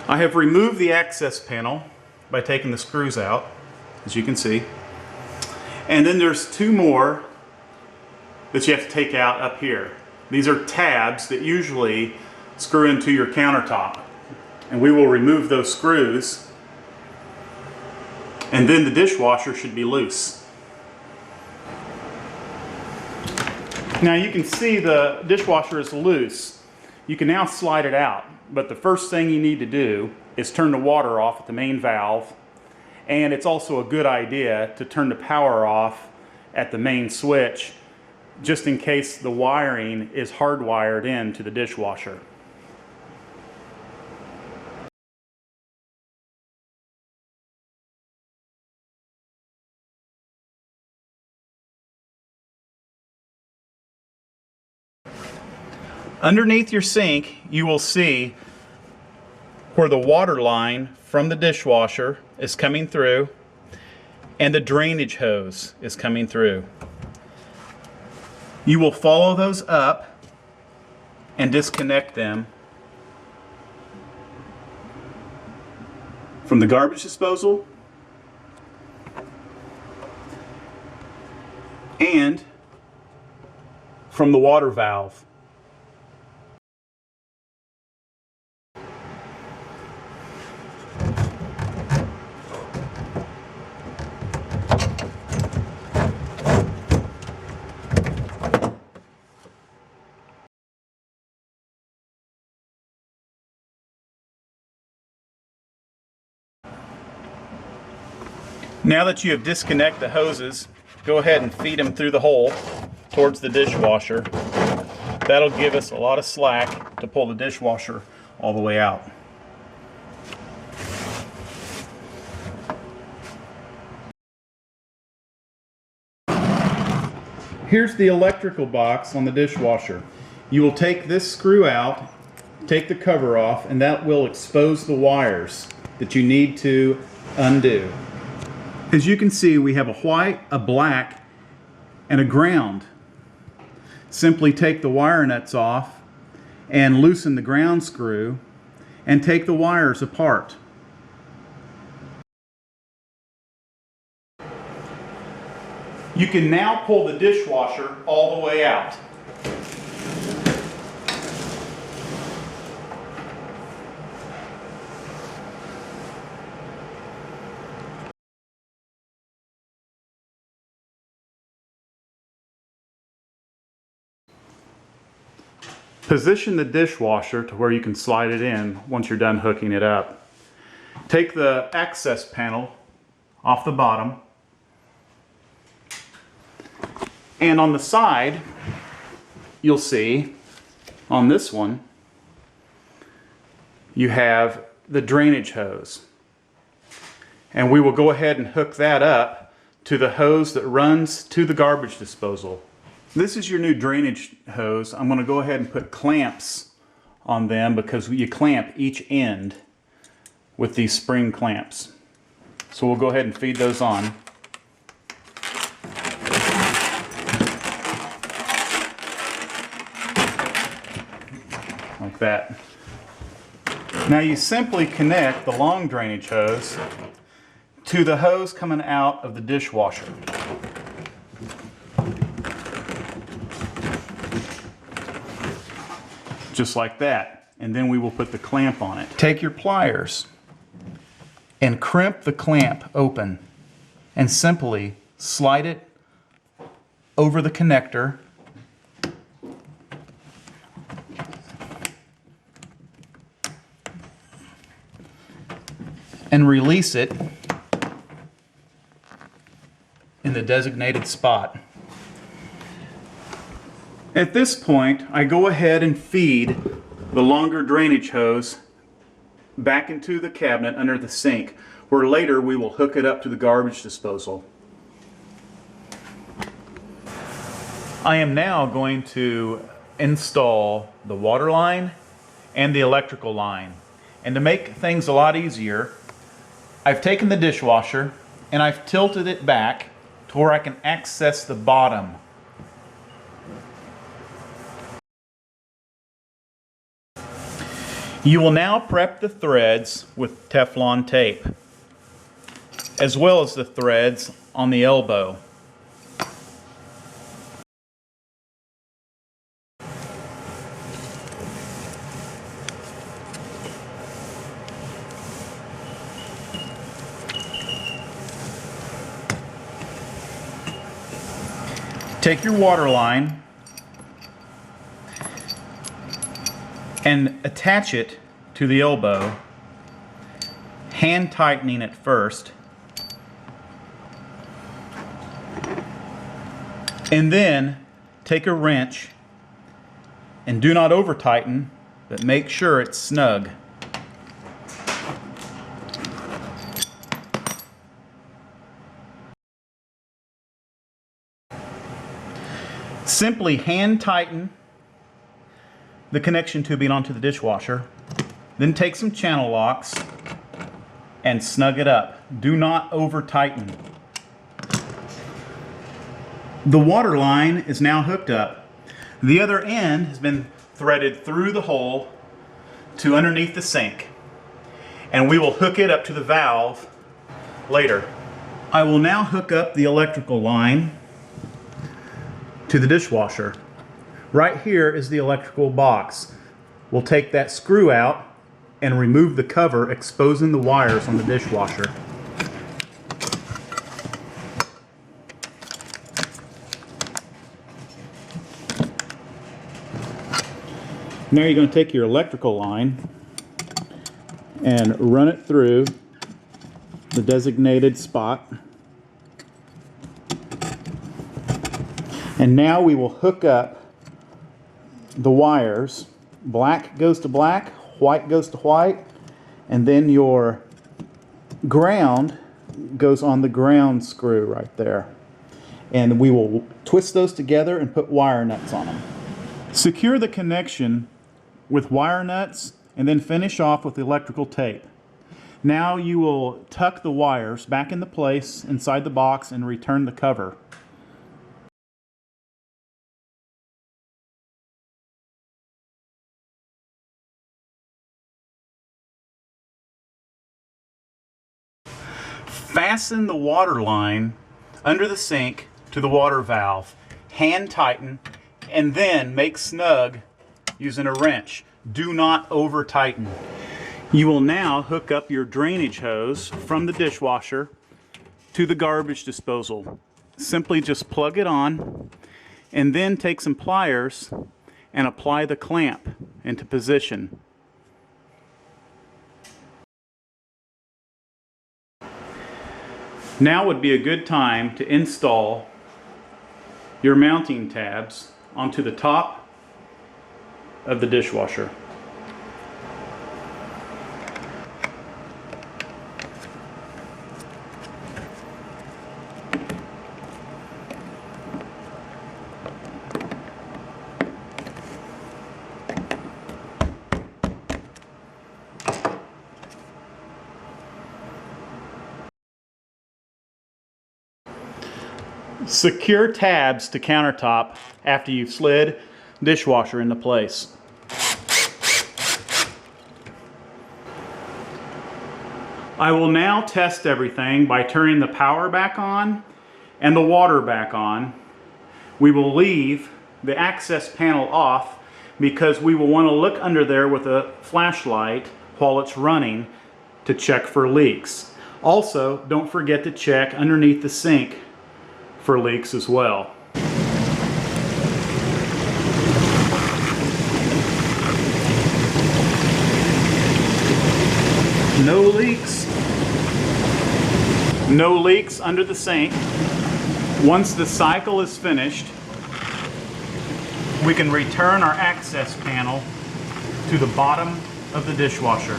I have removed the access panel by taking the screws out, as you can see. And then there's two more that you have to take out up here. These are tabs that usually screw into your countertop. And we will remove those screws, and then the dishwasher should be loose. Now you can see the dishwasher is loose. You can now slide it out, but the first thing you need to do is turn the water off at the main valve, and it's also a good idea to turn the power off at the main switch, just in case the wiring is hardwired into the dishwasher. Underneath your sink, you will see where the water line from the dishwasher is coming through and the drainage hose is coming through. You will follow those up and disconnect them from the garbage disposal and from the water valve. Now that you have disconnected the hoses, go ahead and feed them through the hole towards the dishwasher. That'll give us a lot of slack to pull the dishwasher all the way out. Here's the electrical box on the dishwasher. You will take this screw out, take the cover off, and that will expose the wires that you need to undo. As you can see, we have a white, a black, and a ground. Simply take the wire nuts off and loosen the ground screw and take the wires apart. You can now pull the dishwasher all the way out. Position the dishwasher to where you can slide it in once you're done hooking it up. Take the access panel off the bottom, and on the side you'll see on this one you have the drainage hose, and we will go ahead and hook that up to the hose that runs to the garbage disposal. This is your new drainage hose. I'm going to go ahead and put clamps on them because you clamp each end with these spring clamps. So we'll go ahead and feed those on. Like that. Now you simply connect the long drainage hose to the hose coming out of the dishwasher. Just like that, and then we will put the clamp on it. Take your pliers and crimp the clamp open and simply slide it over the connector and release it in the designated spot. At this point, I go ahead and feed the longer drainage hose back into the cabinet under the sink, where later we will hook it up to the garbage disposal. I am now going to install the water line and the electrical line. And to make things a lot easier, I've taken the dishwasher and I've tilted it back to where I can access the bottom. You will now prep the threads with Teflon tape, as well as the threads on the elbow. Take your water line and attach it to the elbow, hand tightening it first, and then take a wrench and do not over tighten, but make sure it's snug. Simply hand tighten the connection tubing onto the dishwasher, then take some channel locks and snug it up. Do not over tighten. The water line is now hooked up. The other end has been threaded through the hole to underneath the sink, and we will hook it up to the valve later. I will now hook up the electrical line to the dishwasher. Right here is the electrical box. We'll take that screw out and remove the cover, exposing the wires on the dishwasher. Now you're going to take your electrical line and run it through the designated spot. And now we will hook up the wires. Black goes to black, white goes to white, and then your ground goes on the ground screw right there. And we will twist those together and put wire nuts on them. Secure the connection with wire nuts and then finish off with electrical tape. Now you will tuck the wires back into place inside the box and return the cover. Fasten the water line under the sink to the water valve, hand tighten, and then make snug using a wrench. Do not over tighten. You will now hook up your drainage hose from the dishwasher to the garbage disposal. Simply just plug it on and then take some pliers and apply the clamp into position. Now would be a good time to install your mounting tabs onto the top of the dishwasher. Secure tabs to countertop after you've slid dishwasher into place. I will now test everything by turning the power back on and the water back on. We will leave the access panel off because we will want to look under there with a flashlight while it's running to check for leaks. Also, don't forget to check underneath the sink for leaks as well. No leaks. No leaks under the sink. Once the cycle is finished, we can return our access panel to the bottom of the dishwasher.